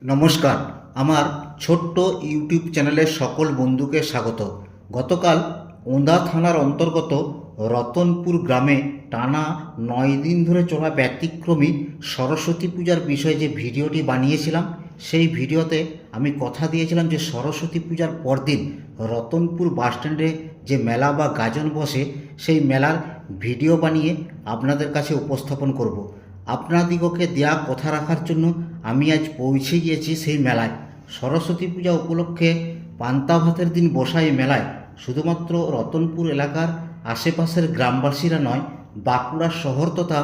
নমস্কার, আমার ছোট্ট ইউটিউব চ্যানেলের সকল বন্ধুকে স্বাগত। গতকাল ওন্দা থানার অন্তর্গত রতনপুর গ্রামে টানা 9 দিন ধরে চলা ব্যতিক্রমী সরস্বতী পূজার বিষয়ে যে ভিডিওটি বানিয়েছিলাম, সেই ভিডিওতে আমি কথা দিয়েছিলাম যে সরস্বতী পূজার পরদিন রতনপুর বাসস্ট্যান্ডে যে মেলা বা গাজন বসে, সেই মেলার ভিডিও বানিয়ে আপনাদের কাছে উপস্থাপন করব। আপনাদিগকে দেয়া কথা রাখার জন্য আমি আজ পৌঁছে গিয়েছি সেই মেলায়। সরস্বতী পূজা উপলক্ষে পান্তা ভাতের দিন বসা এই মেলায় শুধুমাত্র রতনপুর এলাকার আশেপাশের গ্রামবাসীরা নয়, বাঁকুড়া শহর তথা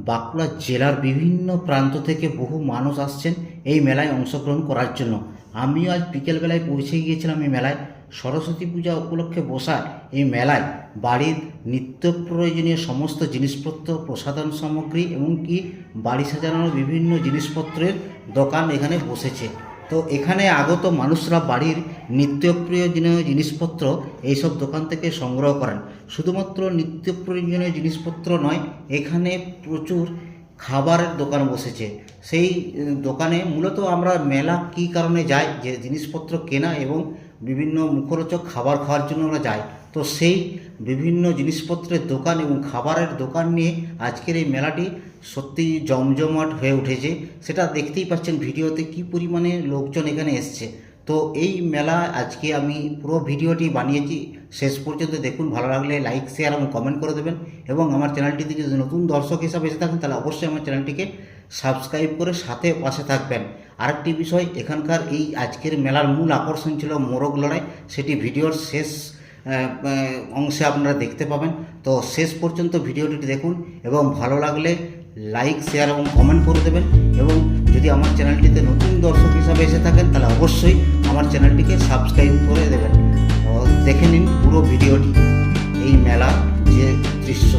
বাঁকুড়া জেলার বিভিন্ন প্রান্ত থেকে বহু মানুষ আসছেন এই মেলায় অংশগ্রহণ করার জন্য। আমিও আজ বিকেলবেলায় পৌঁছে গিয়েছিলাম এই মেলায়। সরস্বতী পূজা উপলক্ষে বসা এই মেলায় বাড়ির নিত্য প্রয়োজনীয় সমস্ত জিনিসপত্র, প্রসাধন সামগ্রী এমনকি বাড়ি সাজানোর বিভিন্ন জিনিসপত্রের দোকান এখানে বসেছে। তো এখানে আগত মানুষরা বাড়ির নিত্য প্রয়োজনীয় জিনিসপত্র এইসব দোকান থেকে সংগ্রহ করেন। শুধুমাত্র নিত্য প্রয়োজনীয় জিনিসপত্র নয়, এখানে প্রচুর খাবারের দোকান বসেছে। সেই দোকানে মূলত আমরা মেলা কী কারণে যাই, যে জিনিসপত্র কেনা এবং বিভিন্ন মুখরোচক খাবার খাওয়ার জন্য আমরা যাই। তো সেই বিভিন্ন জিনিসপত্রের দোকান এবং খাবারের দোকান নিয়ে আজকের এই মেলাটি সত্যি জমজমাট হয়ে উঠেছে। সেটা দেখতেই পাচ্ছেন ভিডিওতে কী পরিমাণে লোকজন এখানে এসছে। তো এই মেলা আজকে আমি পুরো ভিডিওটি বানিয়েছি, শেষ পর্যন্ত দেখুন। ভালো লাগলে লাইক, শেয়ার এবং কমেন্ট করে দেবেন। এবং আমার চ্যানেলটিতে যদি নতুন দর্শক হিসাবে এসে থাকেন, তাহলে অবশ্যই আমার চ্যানেলটিকে সাবস্ক্রাইব করে সাথে পাশে থাকবেন। আরেকটি বিষয়, এখানকার এই আজকের মেলার মূল আকর্ষণ ছিল মোরগ লড়াই। সেটি ভিডিওর শেষ অংশে আপনারা দেখতে পাবেন। তো শেষ পর্যন্ত ভিডিওটি দেখুন এবং ভালো লাগলে লাইক, শেয়ার এবং কমেন্ট করে দেবেন। এবং যদি আমার চ্যানেলটিতে নতুন দর্শক হিসাবে এসে থাকেন, তাহলে অবশ্যই আমার চ্যানেলটিকে সাবস্ক্রাইব করে দেবেন। দেখে নিন পুরো ভিডিওটি, এই মেলার যে দৃশ্য।